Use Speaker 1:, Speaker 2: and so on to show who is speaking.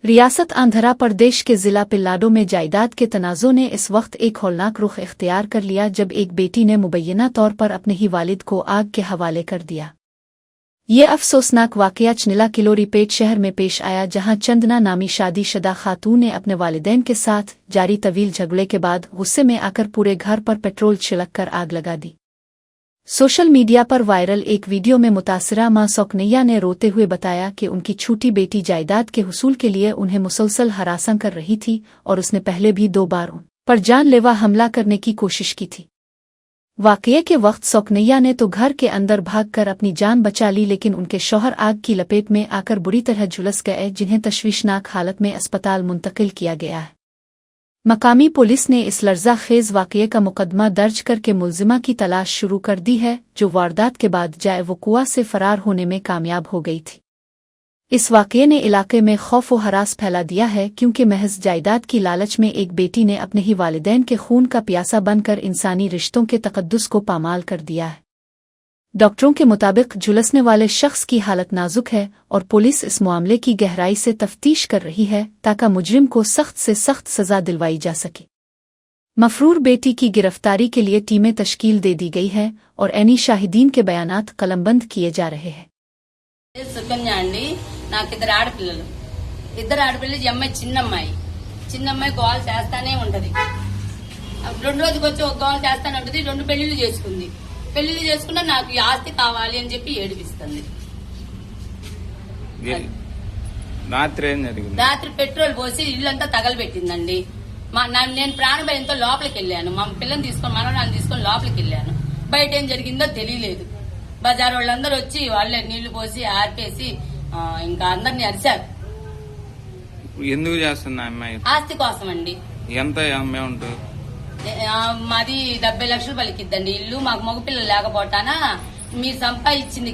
Speaker 1: रियासत आंध्र प्रदेश के जिला पिल्लाडो में जायदाद के तनाज़ों ने इस वक्त एक हौलनाक रुख इख्तियार कर लिया जब एक बेटी ने मुबैना तौर पर अपने ही वालिद को आग के हवाले कर दिया। ये अफसोसनाक वाकया चनिला किलोरीपेट शहर में पेश आया, जहां चंदना नामी शादीशुदा खातून ने अपने वालिदैन के साथ जारी तवील झगड़े के बाद गुस्से में आकर पूरे घर पर पेट्रोल छिड़क कर आग लगा दी। सोशल मीडिया पर वायरल एक वीडियो में मुतासिरा मां सोकनैया ने रोते हुए बताया कि उनकी छोटी बेटी जायदाद के हुसूल के लिए उन्हें मुसलसल हरासा कर रही थी और उसने पहले भी 2 बार उन पर जानलेवा हमला करने की कोशिश की थी। वाकये के वक्त सोकनैया ने तो घर के अंदर भागकर अपनी जान बचा ली, लेकिन उनके शौहर आग की लपेट में आकर बुरी तरह झुलस गए, जिन्हें तशवीशनाक हालत में अस्पताल मुंतकिल किया गया है। मकामी पुलिस ने इस लर्जा खेज वाकये का मुकदमा दर्ज करके मुलजिमा की तलाश शुरू कर दी है, जो वारदात के बाद जाए वकुआ से फरार होने में कामयाब हो गई थी। इस वाकये ने इलाके में खौफ व हरास फैला दिया है, क्योंकि महज जायदाद की लालच में एक बेटी ने अपने ही वालिदैन के खून का प्यासा बनकर इंसानी रिश्तों के तकद्दुस को पामाल कर दिया है। डॉक्टरों के मुताबिक झुलसने वाले शख्स की हालत नाजुक है और पुलिस इस मामले की गहराई से तफ्तीश कर रही है ताकि मुजरिम को सख्त से सख्त सजा दिलवाई जा सके। मफरूर बेटी की गिरफ्तारी के लिए टीमें तश्कील दे दी गई है और ऐनी शाहिदीन के बयानात कलमबंद किए जा रहे हैं।
Speaker 2: నాకిద్దరు ఆడపిల్లలు ఈ అమ్మాయి చిన్నమ్మాయి గోల్ చేస్తానే ఉంటది। 2 రోజుకి వచ్చి ఒక గోల్ చేస్తానే ఉంటది। 2 పెళ్లిళ్ళు చేసుకున్నా నాకు ఈ ఆస్తి కావాలి అని చెప్పి ఏడిపిస్తుంది। రాత్రి పెట్రోల్ పోసి ఇల్లంతా తగలబెట్టిందండి। నేను ప్రాణభయంతో లోపలికి వెళ్ళాను, మా పిల్లని తీసుకొని మనవరాన్ని తీసుకొని లోపలికి వెళ్ళాను। బయట ఏం జరిగిందో తెలియలేదు। బజార్ వాళ్ళందరూ వచ్చి వాళ్ళే నీళ్లు పోసి ఆర్పేసి ఇంకా అందరినీ అరిశారు।
Speaker 3: ఎందుకు చేస్తున్నా అమ్మాయి?
Speaker 2: ఆస్తి కోసం అండి।
Speaker 3: ఎంత అమౌంట్?
Speaker 2: మాది 70 లక్షలు పలికిద్దండి ఇల్లు। మాకు మగపిల్లలు లేకపోతానా మీరు సంపాదించింది